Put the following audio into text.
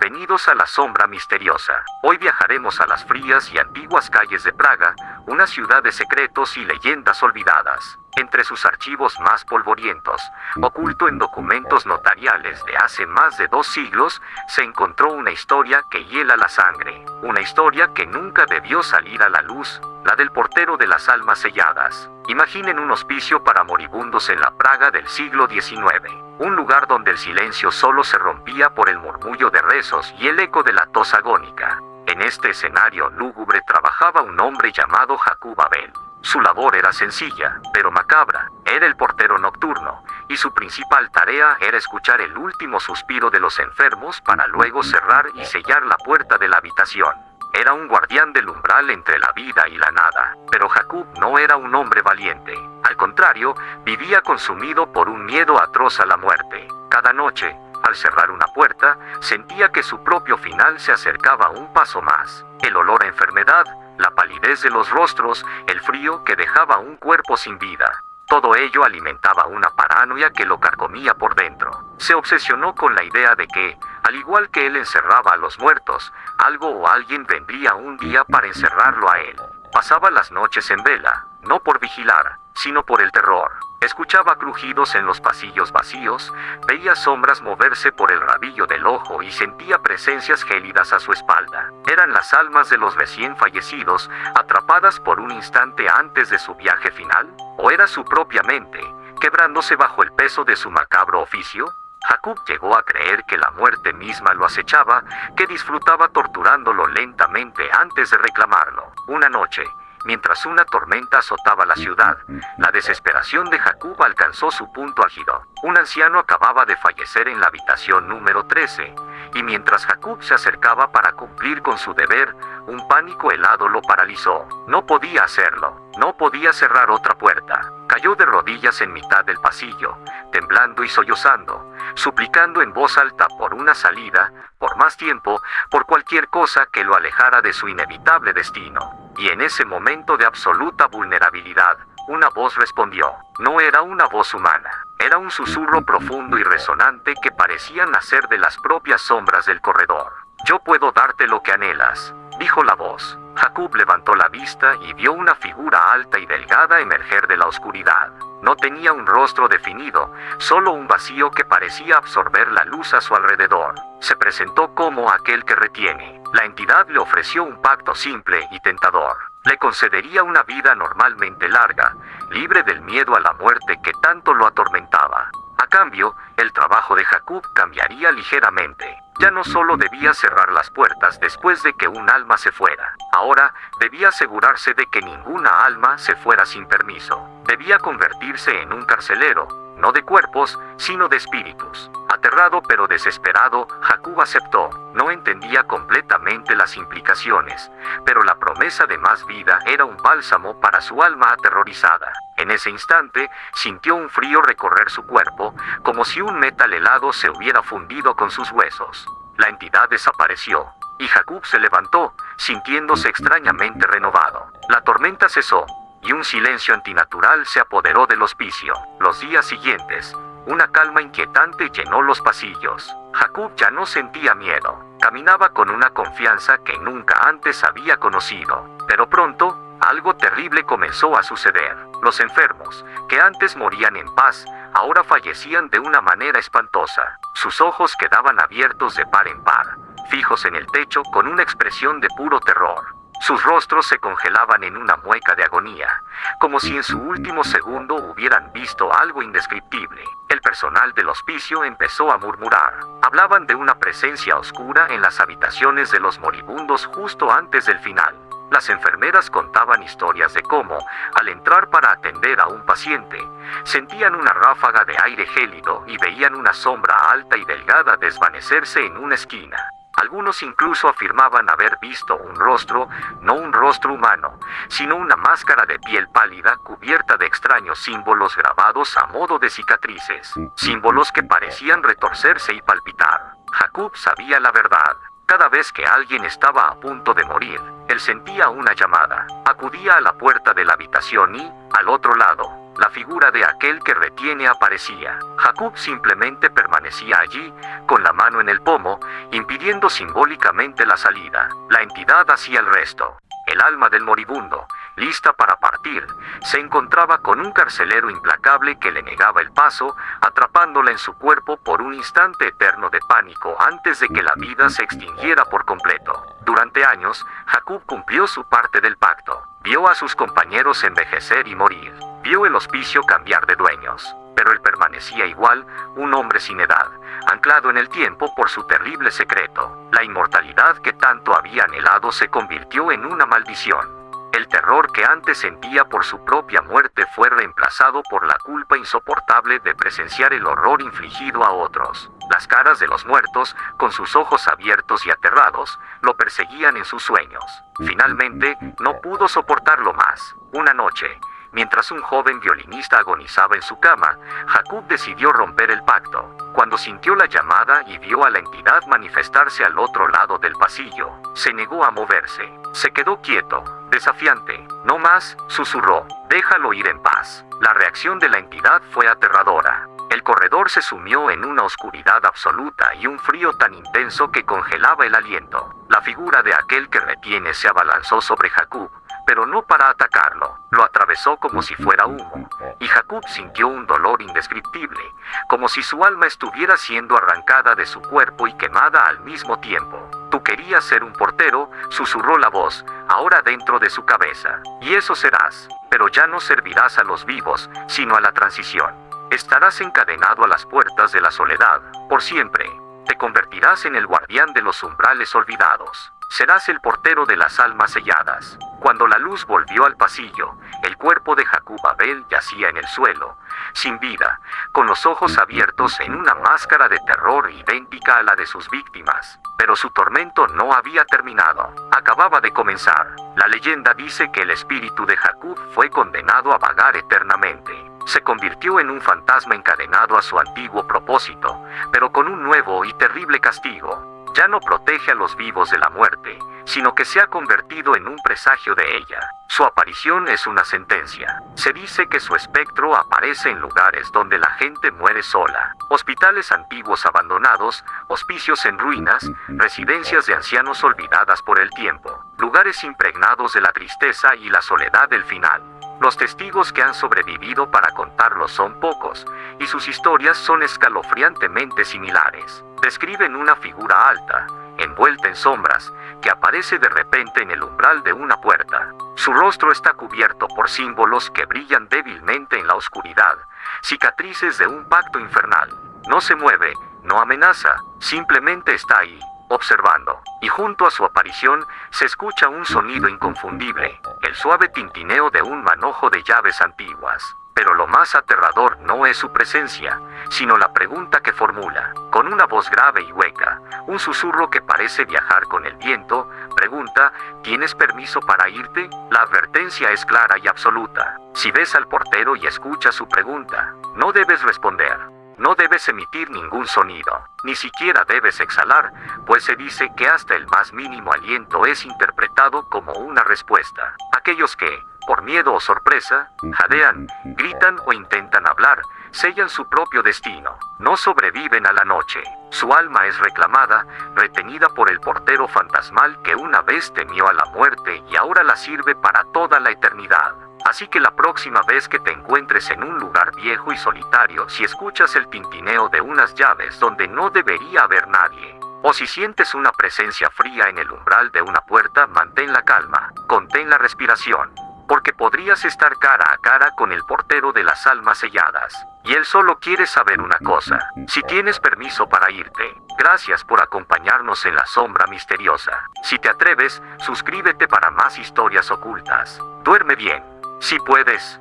Bienvenidos a la sombra misteriosa. Hoy viajaremos a las frías y antiguas calles de Praga, una ciudad de secretos y leyendas olvidadas. Entre sus archivos más polvorientos, oculto en documentos notariales de hace más de 2 siglos, se encontró una historia que hiela la sangre. Una historia que nunca debió salir a la luz, la del portero de las almas selladas. Imaginen un hospicio para moribundos en la Praga del siglo XIX. Un lugar donde el silencio solo se rompía por el murmullo de rezos y el eco de la tos agónica. En este escenario lúgubre trabajaba un hombre llamado Jakub Abel. Su labor era sencilla, pero macabra. Era el portero nocturno, y su principal tarea era escuchar el último suspiro de los enfermos para luego cerrar y sellar la puerta de la habitación. Era un guardián del umbral entre la vida y la nada, pero Jakub no era un hombre valiente. Al contrario, vivía consumido por un miedo atroz a la muerte. Cada noche, al cerrar una puerta, sentía que su propio final se acercaba un paso más. El olor a enfermedad, la palidez de los rostros, el frío que dejaba un cuerpo sin vida. Todo ello alimentaba una paranoia que lo carcomía por dentro. Se obsesionó con la idea de que, al igual que él encerraba a los muertos, algo o alguien vendría un día para encerrarlo a él. Pasaba las noches en vela, no por vigilar, sino por el terror. Escuchaba crujidos en los pasillos vacíos, veía sombras moverse por el rabillo del ojo y sentía presencias gélidas a su espalda. Eran las almas de los recién fallecidos, atrapadas por un instante antes de su viaje final, o era su propia mente, quebrándose bajo el peso de su macabro oficio. Jakub llegó a creer que la muerte misma lo acechaba, que disfrutaba torturándolo lentamente antes de reclamarlo. Una noche, mientras una tormenta azotaba la ciudad, la desesperación de Jakub alcanzó su punto álgido. Un anciano acababa de fallecer en la habitación número 13, y mientras Jakub se acercaba para cumplir con su deber, un pánico helado lo paralizó. No podía hacerlo, no podía cerrar otra puerta. Cayó de rodillas en mitad del pasillo, temblando y sollozando, suplicando en voz alta por una salida, por más tiempo, por cualquier cosa que lo alejara de su inevitable destino. Y en ese momento de absoluta vulnerabilidad, una voz respondió. No era una voz humana, era un susurro profundo y resonante que parecía nacer de las propias sombras del corredor. «Yo puedo darte lo que anhelas», dijo la voz. Jakub levantó la vista y vio una figura alta y delgada emerger de la oscuridad. No tenía un rostro definido, solo un vacío que parecía absorber la luz a su alrededor. Se presentó como aquel que retiene. La entidad le ofreció un pacto simple y tentador. Le concedería una vida normalmente larga, libre del miedo a la muerte que tanto lo atormentaba. A cambio, el trabajo de Jakub cambiaría ligeramente. Ya no solo debía cerrar las puertas después de que un alma se fuera. Ahora, debía asegurarse de que ninguna alma se fuera sin permiso. Debía convertirse en un carcelero, no de cuerpos, sino de espíritus. Aterrado pero desesperado, Jakub aceptó. No entendía completamente las implicaciones, pero la promesa de más vida era un bálsamo para su alma aterrorizada. En ese instante, sintió un frío recorrer su cuerpo, como si un metal helado se hubiera fundido con sus huesos. La entidad desapareció, y Jakub se levantó, sintiéndose extrañamente renovado. La tormenta cesó, y un silencio antinatural se apoderó del hospicio. Los días siguientes, una calma inquietante llenó los pasillos. Jakub ya no sentía miedo. Caminaba con una confianza que nunca antes había conocido. Pero pronto, algo terrible comenzó a suceder. Los enfermos, que antes morían en paz, ahora fallecían de una manera espantosa. Sus ojos quedaban abiertos de par en par, fijos en el techo con una expresión de puro terror. Sus rostros se congelaban en una mueca de agonía, como si en su último segundo hubieran visto algo indescriptible. El personal del hospicio empezó a murmurar. Hablaban de una presencia oscura en las habitaciones de los moribundos justo antes del final. Las enfermeras contaban historias de cómo, al entrar para atender a un paciente, sentían una ráfaga de aire gélido y veían una sombra alta y delgada desvanecerse en una esquina. Algunos incluso afirmaban haber visto un rostro, no un rostro humano, sino una máscara de piel pálida cubierta de extraños símbolos grabados a modo de cicatrices, símbolos que parecían retorcerse y palpitar. Jakub sabía la verdad. Cada vez que alguien estaba a punto de morir, él sentía una llamada. Acudía a la puerta de la habitación y, al otro lado, la figura de aquel que retiene aparecía. Jacob simplemente permanecía allí, con la mano en el pomo, impidiendo simbólicamente la salida. La entidad hacía el resto. El alma del moribundo, lista para partir, se encontraba con un carcelero implacable que le negaba el paso, atrapándola en su cuerpo por un instante eterno de pánico antes de que la vida se extinguiera por completo. Durante años, Jacob cumplió su parte del pacto. Vio a sus compañeros envejecer y morir. Vio el hospicio cambiar de dueños. Pero él permanecía igual, un hombre sin edad, anclado en el tiempo por su terrible secreto. La inmortalidad que tanto había anhelado se convirtió en una maldición. El terror que antes sentía por su propia muerte fue reemplazado por la culpa insoportable de presenciar el horror infligido a otros. Las caras de los muertos, con sus ojos abiertos y aterrados, lo perseguían en sus sueños. Finalmente, no pudo soportarlo más. Una noche, mientras un joven violinista agonizaba en su cama, Jacob decidió romper el pacto. Cuando sintió la llamada y vio a la entidad manifestarse al otro lado del pasillo, se negó a moverse. Se quedó quieto, desafiante. No más, susurró. Déjalo ir en paz. La reacción de la entidad fue aterradora. El corredor se sumió en una oscuridad absoluta y un frío tan intenso que congelaba el aliento. La figura de aquel que retiene se abalanzó sobre Jacob, pero no para atacarlo. Lo atravesó como si fuera humo, y Jacob sintió un dolor indescriptible, como si su alma estuviera siendo arrancada de su cuerpo y quemada al mismo tiempo. Tú querías ser un portero, susurró la voz, ahora dentro de su cabeza. Y eso serás, pero ya no servirás a los vivos, sino a la transición. Estarás encadenado a las puertas de la soledad, por siempre. Te convertirás en el guardián de los umbrales olvidados. Serás el portero de las almas selladas. Cuando la luz volvió al pasillo, el cuerpo de Jacob Abel yacía en el suelo, sin vida, con los ojos abiertos en una máscara de terror idéntica a la de sus víctimas. Pero su tormento no había terminado. Acababa de comenzar. La leyenda dice que el espíritu de Jacob fue condenado a vagar eternamente. Se convirtió en un fantasma encadenado a su antiguo propósito, pero con un nuevo y terrible castigo. Ya no protege a los vivos de la muerte, sino que se ha convertido en un presagio de ella. Su aparición es una sentencia. Se dice que su espectro aparece en lugares donde la gente muere sola. Hospitales antiguos abandonados, hospicios en ruinas, residencias de ancianos olvidadas por el tiempo, lugares impregnados de la tristeza y la soledad del final. Los testigos que han sobrevivido para contarlo son pocos, y sus historias son escalofriantemente similares. Describen una figura alta, envuelta en sombras, que aparece de repente en el umbral de una puerta. Su rostro está cubierto por símbolos que brillan débilmente en la oscuridad, cicatrices de un pacto infernal. No se mueve, no amenaza, simplemente está ahí, observando. Y junto a su aparición, se escucha un sonido inconfundible, el suave tintineo de un manojo de llaves antiguas. Pero lo más aterrador no es su presencia, sino la pregunta que formula. Con una voz grave y hueca, un susurro que parece viajar con el viento, pregunta, ¿tienes permiso para irte? La advertencia es clara y absoluta. Si ves al portero y escuchas su pregunta, no debes responder. No debes emitir ningún sonido, ni siquiera debes exhalar, pues se dice que hasta el más mínimo aliento es interpretado como una respuesta. Aquellos que, por miedo o sorpresa, jadean, gritan o intentan hablar, sellan su propio destino. No sobreviven a la noche. Su alma es reclamada, retenida por el portero fantasmal que una vez temió a la muerte y ahora la sirve para toda la eternidad. Así que la próxima vez que te encuentres en un lugar viejo y solitario, si escuchas el tintineo de unas llaves donde no debería haber nadie, o si sientes una presencia fría en el umbral de una puerta, mantén la calma, contén la respiración, porque podrías estar cara a cara con el portero de las almas selladas, y él solo quiere saber una cosa: si tienes permiso para irte. Gracias por acompañarnos en La Sombra Misteriosa. Si te atreves, suscríbete para más historias ocultas. Duerme bien. Si puedes.